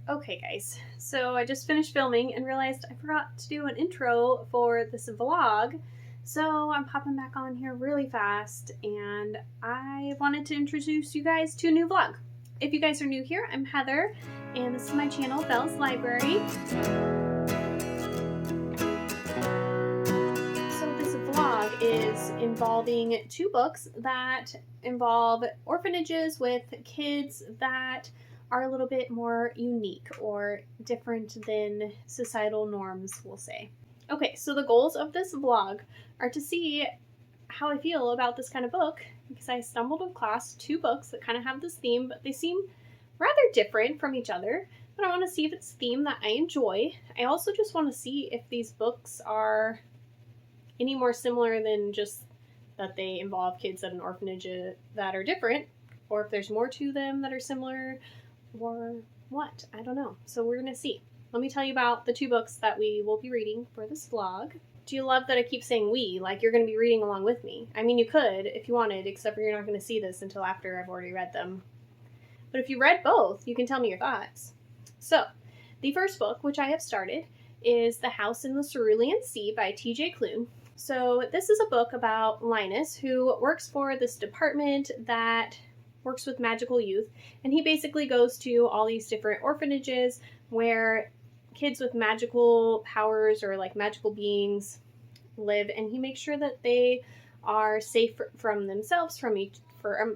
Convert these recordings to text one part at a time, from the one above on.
Okay guys, so I just finished filming and realized I forgot to do an intro for this vlog. So I'm popping back on here really fast and I wanted to introduce you guys to a new vlog. If you guys are new here, I'm Heather and this is my channel, Belle's Library. So this vlog is involving two books that involve orphanages with kids that are a little bit more unique or different than societal norms, we'll say. Okay, so the goals of this vlog are to see how I feel about this kind of book, because I stumbled across two books that kind of have this theme, but they seem rather different from each other. But I want to see if it's a theme that I enjoy. I also just want to see if these books are any more similar than just that they involve kids at an orphanage that are different, or if there's more to them that are similar, or what? I don't know. So we're gonna see. Let me tell you about the two books that we will be reading for this vlog. Do you love that I keep saying we, like you're gonna be reading along with me? I mean, you could if you wanted, except for you're not gonna see this until after I've already read them. But if you read both, you can tell me your thoughts. So, the first book, which I have started, is The House in the Cerulean Sea by T.J. Kline. So this is a book about Linus, who works for this department that works with magical youth, and he basically goes to all these different orphanages where kids with magical powers or like magical beings live, and he makes sure that they are safe from themselves, from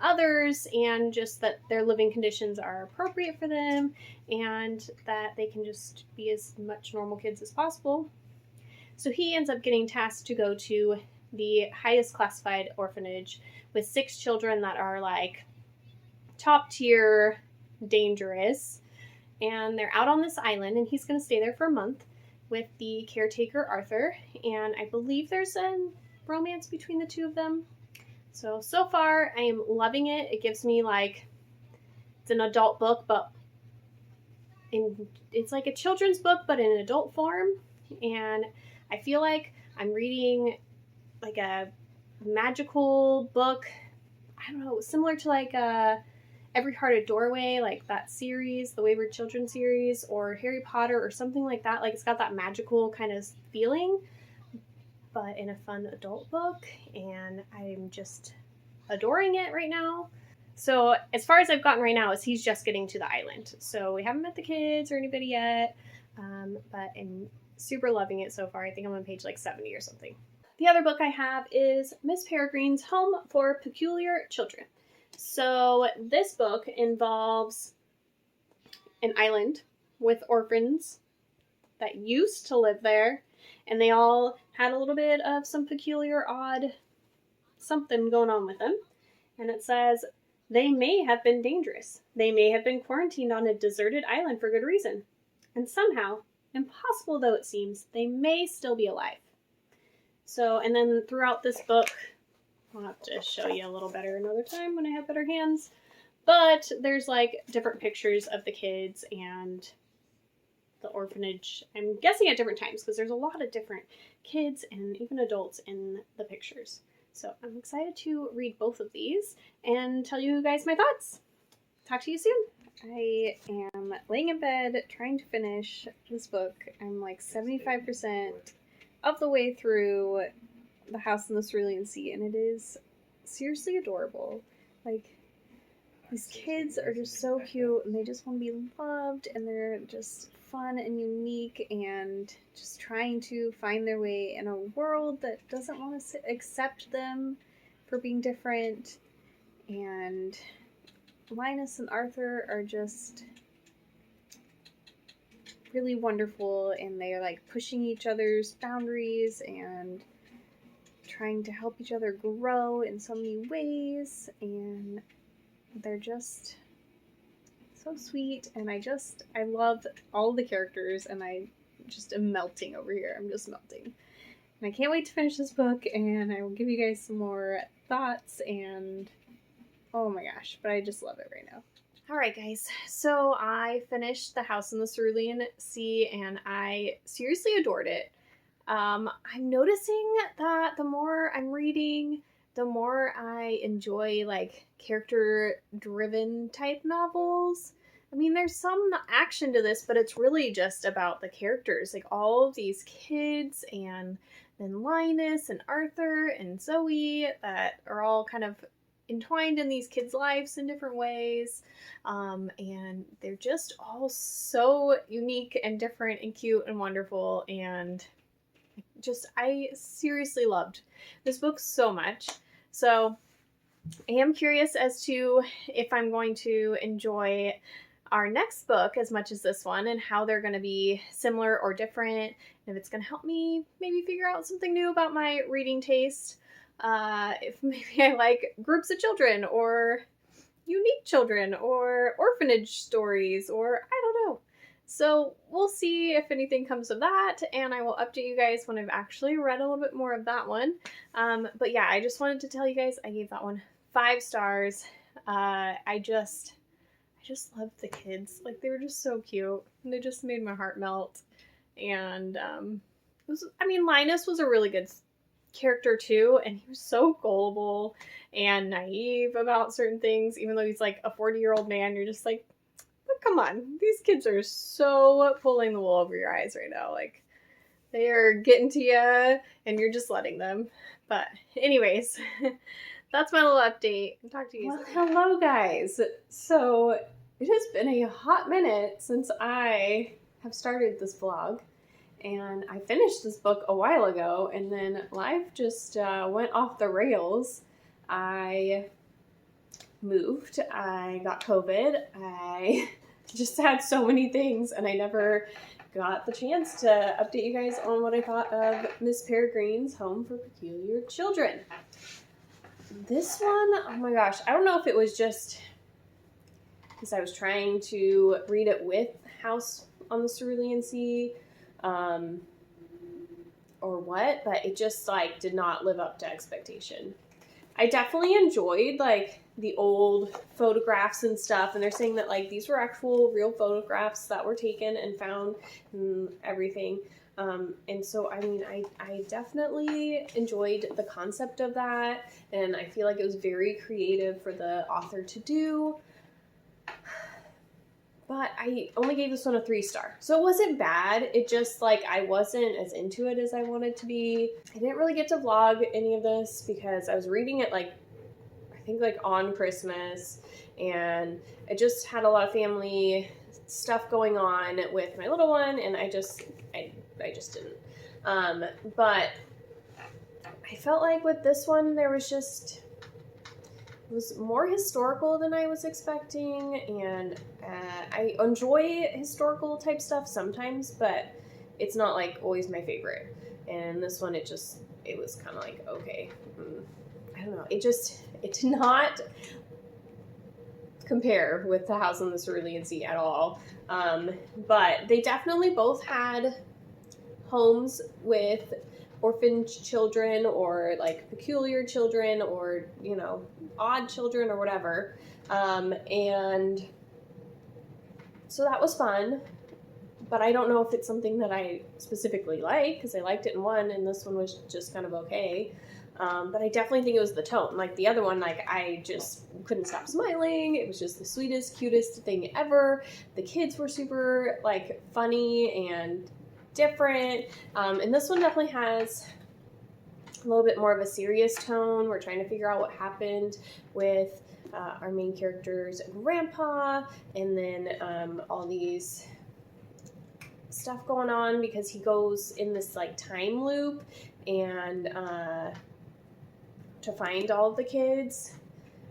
others, and just that their living conditions are appropriate for them and that they can just be as much normal kids as possible. So he ends up getting tasked to go to the highest classified orphanage with 6 children that are like top tier dangerous, and they're out on this island, and he's going to stay there for a month with the caretaker Arthur, and I believe there's a romance between the two of them. So far I am loving it. It gives me like, it's an adult book, but it's like a children's book but in adult form, and I feel like I'm reading like a magical book, I don't know, similar to like Every Heart a Doorway, like that series, the Wayward Children series, or Harry Potter or something like that. Like it's got that magical kind of feeling, but in a fun adult book, and I'm just adoring it right now. So as far as I've gotten right now is he's just getting to the island. So we haven't met the kids or anybody yet, but I'm super loving it so far. I think I'm on page like 70 or something. The other book I have is Miss Peregrine's Home for Peculiar Children. So this book involves an island with orphans that used to live there, and they all had a little bit of some peculiar, odd something going on with them. And it says, they may have been dangerous. They may have been quarantined on a deserted island for good reason. And somehow, impossible though it seems, they may still be alive. So, and then throughout this book, I'll have to show you a little better another time when I have better hands. But there's like different pictures of the kids and the orphanage. I'm guessing at different times because there's a lot of different kids and even adults in the pictures. So I'm excited to read both of these and tell you guys my thoughts. Talk to you soon. I am laying in bed trying to finish this book. I'm like 75% of the way through The House in the Cerulean Sea, and it is seriously adorable. Like, these kids are just so cute, and they just want to be loved, and they're just fun and unique, and just trying to find their way in a world that doesn't want to accept them for being different. And Linus and Arthur are just really wonderful, and they're like pushing each other's boundaries and trying to help each other grow in so many ways, and they're just so sweet, and I love all the characters, and I just am melting over here. I'm just melting. And I can't wait to finish this book, and I will give you guys some more thoughts, and oh my gosh, but I just love it right now. Alright guys, so I finished The House in the Cerulean Sea, and I seriously adored it. I'm noticing that the more I'm reading, the more I enjoy like character-driven type novels. I mean, there's some action to this, but it's really just about the characters. Like, all of these kids, and then Linus and Arthur and Zoe, that are all kind of entwined in these kids' lives in different ways. And they're just all so unique and different and cute and wonderful. And just, I seriously loved this book so much. So I am curious as to if I'm going to enjoy our next book as much as this one, and how they're going to be similar or different, and if it's going to help me maybe figure out something new about my reading taste. If maybe I like groups of children, or unique children, or orphanage stories, or I don't know. So we'll see if anything comes of that, and I will update you guys when I've actually read a little bit more of that one. But yeah, I just wanted to tell you guys I gave that one 5 stars. I just love the kids. Like, they were just so cute, and they just made my heart melt. And Linus was a really good character too, and he was so gullible and naive about certain things, even though he's like a 40-year-old man. You're just like, but come on, these kids are so pulling the wool over your eyes right now. Like, they are getting to you, and you're just letting them. But anyways, that's my little update. I'll talk to you guys. Well, hello guys. So it has been a hot minute since I have started this vlog, and I finished this book a while ago, and then life just went off the rails. I moved, I got COVID, I just had so many things, and I never got the chance to update you guys on what I thought of Miss Peregrine's Home for Peculiar Children. This one, oh my gosh, I don't know if it was just because I was trying to read it with House on the Cerulean Sea, or what, but it just like did not live up to expectation. I definitely enjoyed like the old photographs and stuff, and they're saying that like these were actual real photographs that were taken and found and everything. And so, I mean, I definitely enjoyed the concept of that, and I feel like it was very creative for the author to do. But I only gave this one a 3-star. So it wasn't bad. It just, like, I wasn't as into it as I wanted to be. I didn't really get to vlog any of this because I was reading it, like, I think, like, on Christmas. And I just had a lot of family stuff going on with my little one. And I just didn't. But I felt like with this one, there was just... It was more historical than I was expecting, and I enjoy historical type stuff sometimes, but it's not like always my favorite. And this one, it was kind of like, okay, I don't know. It did not compare with The House on the Cerulean Sea at all. But they definitely both had homes with orphaned children, or like peculiar children, or, you know, odd children, or whatever. And so that was fun, but I don't know if it's something that I specifically like, because I liked it in one, and this one was just kind of okay. But I definitely think it was the tone. Like the other one, like I just couldn't stop smiling. It was just the sweetest, cutest thing ever. The kids were super like funny and different. And this one definitely has a little bit more of a serious tone. We're trying to figure out what happened with our main character's grandpa, and then all these stuff going on because he goes in this like time loop and to find all of the kids.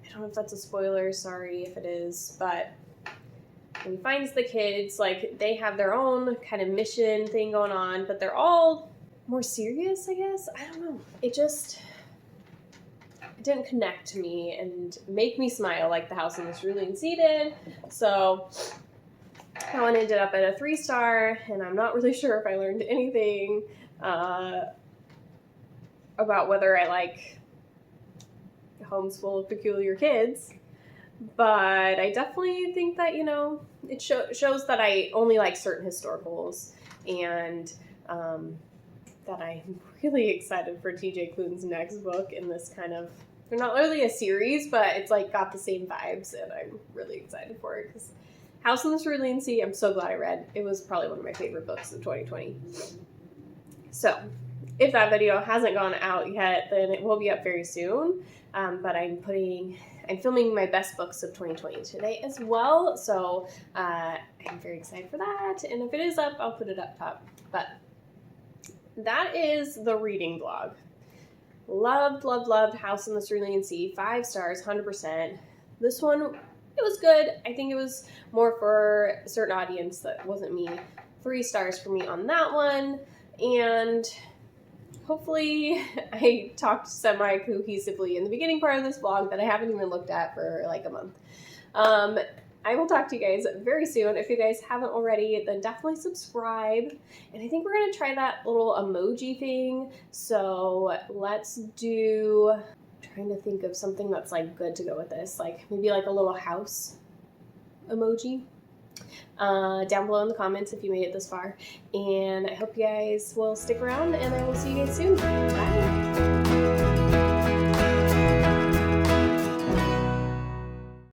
I don't know if that's a spoiler, sorry if it is, but when he finds the kids, like, they have their own kind of mission thing going on, but they're all more serious, I guess. I don't know. It didn't connect to me and make me smile like The House on the Cerulean Sea did. So that one ended up at a 3-star, and I'm not really sure if I learned anything about whether I like homes full of peculiar kids. But I definitely think that, you know, it shows that I only like certain historicals, and that I'm really excited for TJ Klune's next book in this kind of, they're not really a series, but it's like got the same vibes, and I'm really excited for it because House on the Cerulean Sea, I'm so glad I read. It was probably one of my favorite books of 2020. So, if that video hasn't gone out yet, then it will be up very soon. But I'm filming my best books of 2020 today as well. So, I'm very excited for that. And if it is up, I'll put it up top. But that is the reading vlog. Loved, loved, loved House on the Cerulean Sea. 5 stars, 100%. This one, it was good. I think it was more for a certain audience that wasn't me. 3 stars for me on that one. And hopefully I talked semi-cohesively in the beginning part of this vlog that I haven't even looked at for like a month. I will talk to you guys very soon. If you guys haven't already, then definitely subscribe. And I think we're going to try that little emoji thing. So let's do, I'm trying to think of something that's like good to go with this. Like maybe like a little house emoji. Down below in the comments if you made it this far. And I hope you guys will stick around, and I will see you guys soon. Bye!